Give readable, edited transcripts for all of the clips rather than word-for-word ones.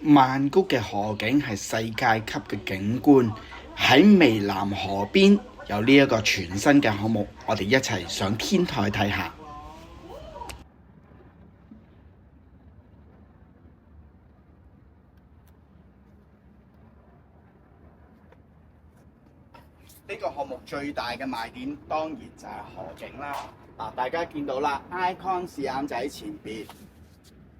曼谷嘅河景係世界級嘅景觀，喺湄南河邊有呢一個全新嘅項目，我哋一齊上天台睇下。呢個項目最大嘅賣點當然就係河景啦。大家見到啦 ，Icon 試眼就喺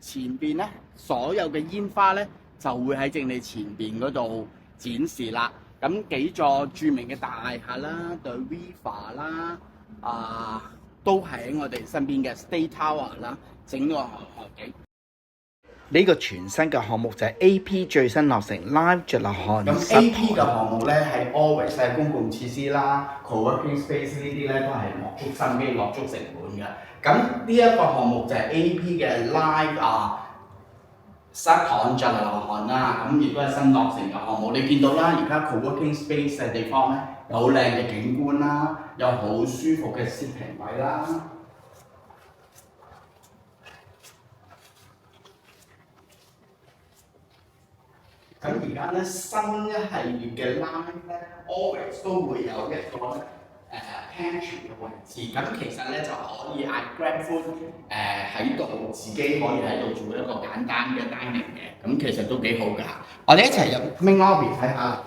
前邊咧，所有嘅煙花咧就會喺正你前邊嗰度展示啦。咁幾座著名嘅大廈啦 ，The Riva 啦，都係喺我哋身邊嘅 State Tower 啦，整個河景。呢個全新嘅項目就係 AP 最新落成 Live 着落漢。咁 AP 嘅項目咧係 always 係公共設施啦 ，co-working space 呢啲咧都係落足心機、落足成本嘅。咁呢一個項目就係 AP 嘅 Live 室堂着落漢啦，咁亦都係新落成嘅項目。你見到啦，而家 co-working space 嘅地方咧有好靚嘅景觀啦，有好舒服嘅 sitting 位啦。咁而家咧新一系列嘅 live 咧 ，always 都會有一個pantry 嘅位置。咁其實咧就可以嗌 grab food 喺度，自己可以喺度做一個簡單嘅 dining 嘅。咁其實都幾好㗎。我哋一齊入 main lobby 睇下。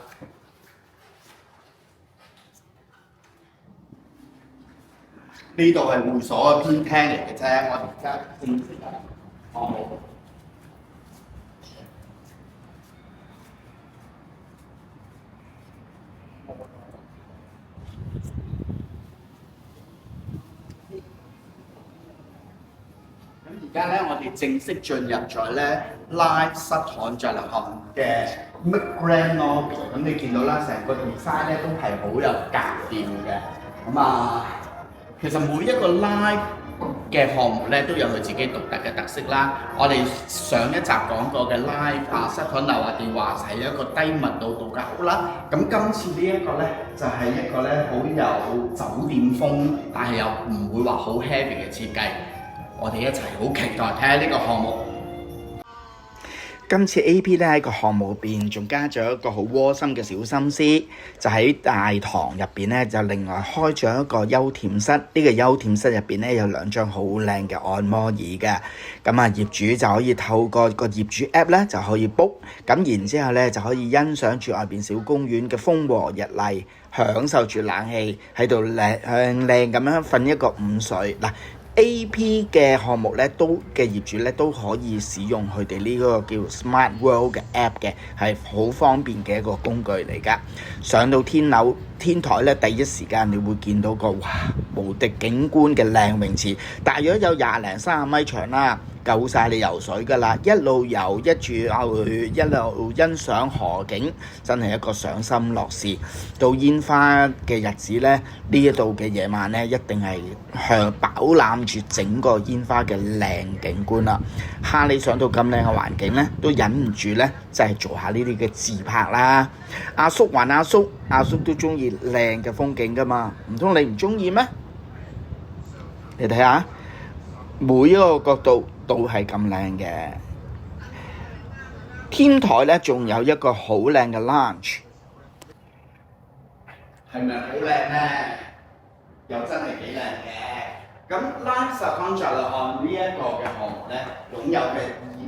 呢度係會所嘅偏廳嚟嘅啫，我哋而家正式嘅項目。而家咧，我哋正式進入咗咧 Live 室堂着落漢嘅 Grand Lobby。咁你見到啦，成個 design 咧都係好有格調嘅。其實每一個 Live 嘅項目咧都有佢自己獨特嘅特色啦。我哋上一集講過嘅 Live 室堂樓下電話係一個低密度度假屋啦。咁今次呢一個咧就係一個咧好有酒店風，但係又唔會話好 heavy 嘅設計。我哋一齊好期待睇下呢個項目。今次 AP 咧喺個項目入邊仲加咗一個好窩心嘅小心思，就喺大堂入邊咧就另外開咗一個休憩室。呢個休憩室入邊咧有2張好靚嘅按摩椅嘅。業主就可以透過個業主 app 咧就可以 book。咁然之後咧就可以欣賞住外邊小公園嘅風和日麗，享受住冷氣喺度靚咁樣瞓一個午睡嗱。AP 嘅項目咧，嘅業主咧都可以使用佢哋呢個叫 Smart World 嘅 app 嘅，係好方便嘅一個工具嚟㗎。上到天台咧，第一時間你會見到個無敵景觀嘅靚泳池，大約有20零30米長啦，夠晒你游水㗎啦！一路游一路欣賞河景，真係一個賞心樂事。到煙花嘅日子咧，呢一度嘅夜晚咧，一定係飽攬住整個煙花嘅靚景觀啦。你上到咁靚嘅環境咧，都忍唔住咧，就係做下呢啲嘅自拍啦。阿叔還阿叔都中意靚嘅風景㗎嘛，唔通你唔中意咩？你睇下，每一個角度都係咁靚嘅。天台咧仲有一個好靚嘅 lounge， 係咪好靚咧？又真係幾靚嘅。咁 Live 室堂着落漢呢一個嘅項目咧，擁有嘅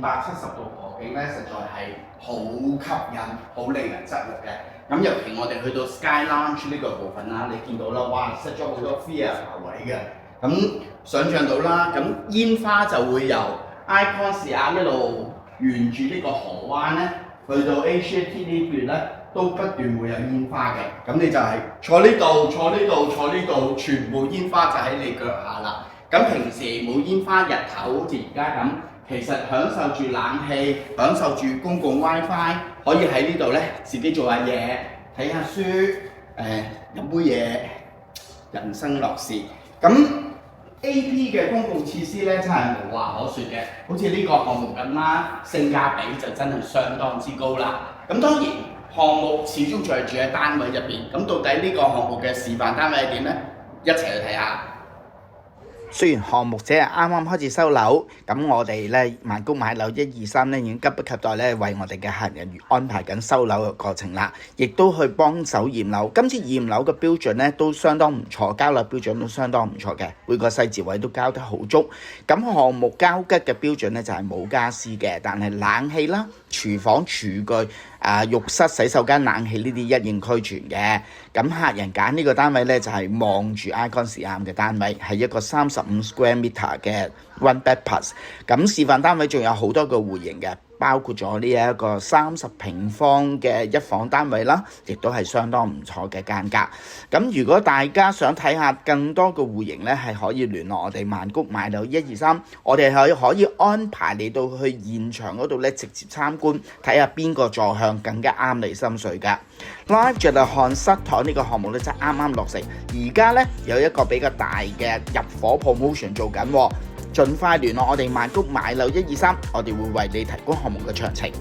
270度河景咧，實在係好吸引、好令人側目嘅。咁尤其我哋去到 Sky Lounge 呢個部分啦，你見到啦，哇，塞咗好多 theatre 位嘅。咁想像到啦，咁煙花就會由 Icon 視眼一路沿住呢個河灣咧，去到 HAT 呢段咧，都不斷會有煙花嘅。咁你就係坐呢度，全部煙花就喺你腳下啦。咁平時冇煙花日頭，好似而家咁，其實享受住冷氣，享受住公共 WiFi， 可以喺呢度咧自己做下嘢，睇下書，飲杯嘢，人生樂事。咁 AP 嘅公共設施咧，真係無話可説嘅，好似呢個項目咁啦，性價比就真係相當之高啦。咁當然項目始終仲係住喺單位入邊，咁到底呢個項目嘅示範單位係點咧？一齊去睇下。雖然項目只係啱啱開始收樓，咁我哋咧曼谷買樓123咧已經急不及待咧為我哋嘅客人安排緊收樓嘅過程啦，亦都去幫手驗樓。今次驗樓嘅標準咧都相當唔錯，交樓標準都相當唔錯嘅，每個細節位都交得好足。咁項目交吉嘅標準咧就係冇家私嘅，但係冷氣啦、廚房廚具、浴室、洗手間冷氣呢啲一應俱全嘅。咁客人揀呢個單位咧就係望住 Icon Siam 嘅單位，係一個35 square meter 嘅 one bed plus。咁示範單位仲有好多個戶型嘅，包括咗呢一個30平方嘅一房單位啦，亦都係相當唔錯嘅間隔。咁如果大家想睇下更多嘅戶型咧，係可以聯絡我哋曼谷買樓123，我哋可以安排你到去現場嗰度咧直接參觀，睇下邊個座向更加啱你心水㗎。Live Jalahan 室堂呢個項目咧就啱啱落成，而家咧有一個比較大嘅入伙 promotion 做緊，盡快聯絡我哋曼谷買樓123，我哋會為你提供項目嘅詳情。